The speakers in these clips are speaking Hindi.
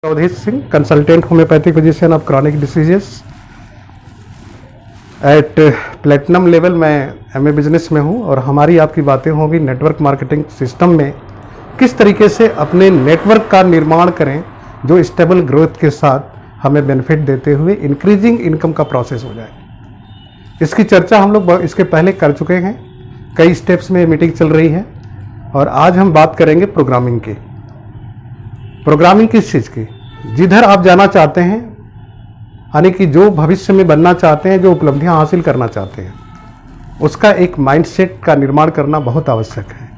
Awadhesh Singh, consultant homeopathic physician of chronic diseases at platinum level. मैं एमए बिजनेस में हूं और हमारी आपकी बातें होंगी नेटवर्क मार्केटिंग सिस्टम में किस तरीके से अपने नेटवर्क का निर्माण करें जो स्टेबल ग्रोथ के साथ हमें बेनिफिट देते हुए इंक्रीजिंग इनकम का प्रोसेस हो जाए। इसकी चर्चा हम लोग इसके पहले कर चुके हैं, कई स्टेप्स में मीटिंग चल रही है और आज हम बात करेंगे प्रोग्रामिंग की। प्रोग्रामिंग किस चीज़ की? जिधर आप जाना चाहते हैं, यानी कि जो भविष्य में बनना चाहते हैं, जो उपलब्धियां हासिल करना चाहते हैं, उसका एक माइंडसेट का निर्माण करना बहुत आवश्यक है।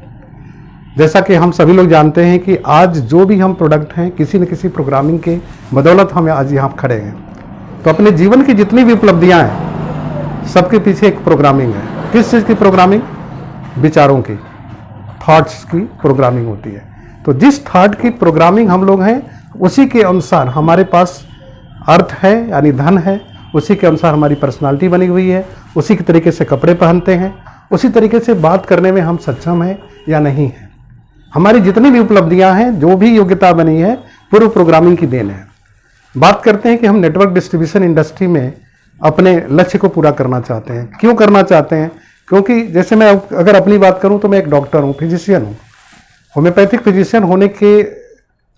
जैसा कि हम सभी लोग जानते हैं कि आज जो भी हम प्रोडक्ट हैं, किसी न किसी प्रोग्रामिंग के बदौलत हम आज यहाँ खड़े हैं। तो अपने जीवन की जितनी भी उपलब्धियाँ हैं, सबके पीछे एक प्रोग्रामिंग है। किस चीज़ की प्रोग्रामिंग? विचारों की, थॉट्स की प्रोग्रामिंग होती है। तो जिस थॉट की प्रोग्रामिंग हम लोग हैं, उसी के अनुसार हमारे पास अर्थ है, यानी धन है, उसी के अनुसार हमारी पर्सनालिटी बनी हुई है, उसी के तरीके से कपड़े पहनते हैं, उसी तरीके से बात करने में हम सक्षम हैं या नहीं हैं। हमारी जितनी भी उपलब्धियां हैं, जो भी योग्यता बनी है, पूर्व प्रोग्रामिंग की देन है। बात करते हैं कि हम नेटवर्क डिस्ट्रीब्यूशन इंडस्ट्री में अपने लक्ष्य को पूरा करना चाहते हैं। क्यों करना चाहते हैं? क्योंकि जैसे मैं अगर अपनी बात करूं तो मैं एक डॉक्टर हूं, फिजिशियन हूं। होम्योपैथिक फिजिशियन होने के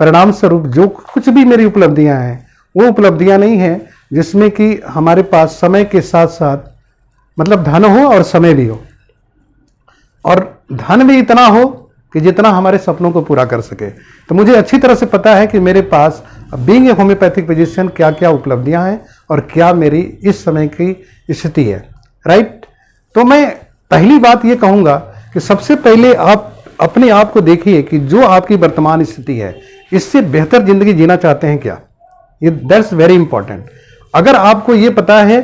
परिणाम स्वरूप जो कुछ भी मेरी उपलब्धियां हैं, वो उपलब्धियां नहीं हैं जिसमें कि हमारे पास समय के साथ साथ मतलब धन हो और समय भी हो, और धन भी इतना हो कि जितना हमारे सपनों को पूरा कर सके। तो मुझे अच्छी तरह से पता है कि मेरे पास बीइंग ए होम्योपैथिक फिजिशियन क्या क्या उपलब्धियां हैं और क्या मेरी इस समय की स्थिति है। राइट? तो मैं पहली बात ये कहूँगा कि सबसे पहले आप अपने आप को देखिए कि जो आपकी वर्तमान स्थिति है, इससे बेहतर जिंदगी जीना चाहते हैं क्या? ये दैट्स वेरी इंपॉर्टेंट। अगर आपको ये पता है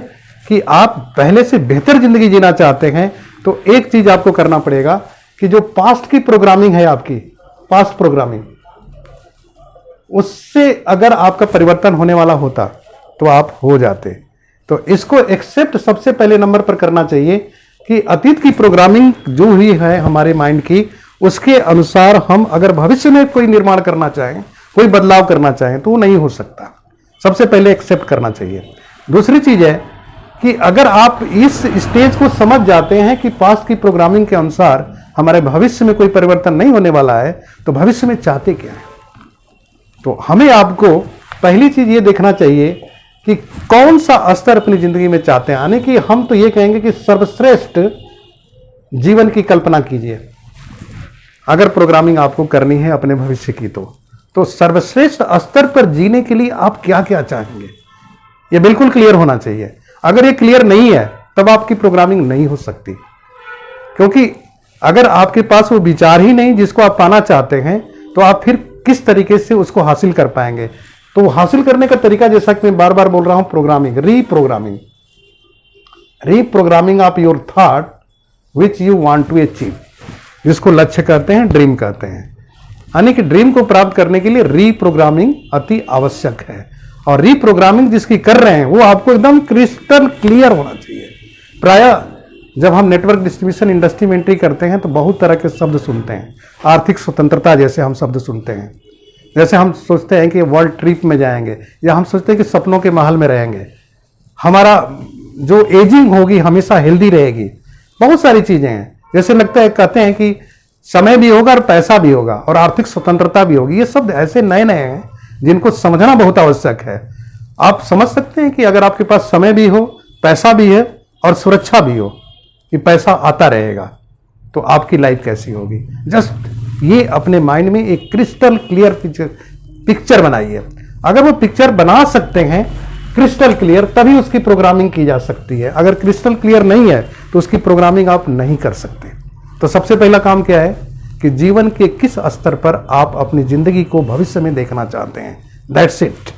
कि आप पहले से बेहतर जिंदगी जीना चाहते हैं, तो एक चीज आपको करना पड़ेगा कि जो पास्ट की प्रोग्रामिंग है, आपकी पास्ट प्रोग्रामिंग, उससे अगर आपका परिवर्तन होने वाला होता तो आप हो जाते। तो इसको एक्सेप्ट सबसे पहले नंबर पर करना चाहिए कि अतीत की प्रोग्रामिंग जो हुई है हमारे माइंड की, उसके अनुसार हम अगर भविष्य में कोई निर्माण करना चाहें, कोई बदलाव करना चाहें, तो वो नहीं हो सकता। सबसे पहले एक्सेप्ट करना चाहिए। दूसरी चीज है कि अगर आप इस स्टेज को समझ जाते हैं कि पास्ट की प्रोग्रामिंग के अनुसार हमारे भविष्य में कोई परिवर्तन नहीं होने वाला है, तो भविष्य में चाहते क्या है? तो हमें आपको पहली चीज ये देखना चाहिए कि कौन सा स्तर अपनी जिंदगी में चाहते हैं। यानी कि हम तो ये कहेंगे कि सर्वश्रेष्ठ जीवन की कल्पना कीजिए। अगर प्रोग्रामिंग आपको करनी है अपने भविष्य की, तो सर्वश्रेष्ठ स्तर पर जीने के लिए आप क्या क्या चाहेंगे, ये बिल्कुल क्लियर होना चाहिए। अगर ये क्लियर नहीं है, तब आपकी प्रोग्रामिंग नहीं हो सकती। क्योंकि अगर आपके पास वो विचार ही नहीं जिसको आप पाना चाहते हैं, तो आप फिर किस तरीके से उसको हासिल कर पाएंगे? तो हासिल करने का तरीका, जैसा कि मैं बार बार बोल रहा हूं, programming, reprogramming of your thought which you want to achieve, जिसको लक्ष्य कहते हैं, ड्रीम कहते हैं। यानी कि ड्रीम को प्राप्त करने के लिए रीप्रोग्रामिंग अति आवश्यक है। और रीप्रोग्रामिंग जिसकी कर रहे हैं, वो आपको एकदम क्रिस्टल क्लियर होना चाहिए। प्रायः जब हम नेटवर्क डिस्ट्रीब्यूशन इंडस्ट्री में एंट्री करते हैं, तो बहुत तरह के शब्द सुनते हैं। आर्थिक स्वतंत्रता जैसे हम शब्द सुनते हैं, जैसे हम सोचते हैं कि वर्ल्ड ट्रिप में जाएंगे, या हम सोचते हैं कि सपनों के महल में रहेंगे, हमारा जो एजिंग होगी हमेशा हेल्दी रहेगी। बहुत सारी चीजें हैं। जैसे लगता है, कहते हैं कि समय भी होगा और पैसा भी होगा और आर्थिक स्वतंत्रता भी होगी। ये शब्द ऐसे नए नए हैं जिनको समझना बहुत आवश्यक है। आप समझ सकते हैं कि अगर आपके पास समय भी हो, पैसा भी है और सुरक्षा भी हो, कि पैसा आता रहेगा, तो आपकी लाइफ कैसी होगी। जस्ट ये अपने माइंड में एक क्रिस्टल क्लियर पिक्चर बनाइए। अगर वो पिक्चर बना सकते हैं क्रिस्टल क्लियर, तभी उसकी प्रोग्रामिंग की जा सकती है। अगर क्रिस्टल क्लियर नहीं है, तो उसकी प्रोग्रामिंग आप नहीं कर सकते। तो सबसे पहला काम क्या है कि जीवन के किस स्तर पर आप अपनी जिंदगी को भविष्य में देखना चाहते हैं। That's it.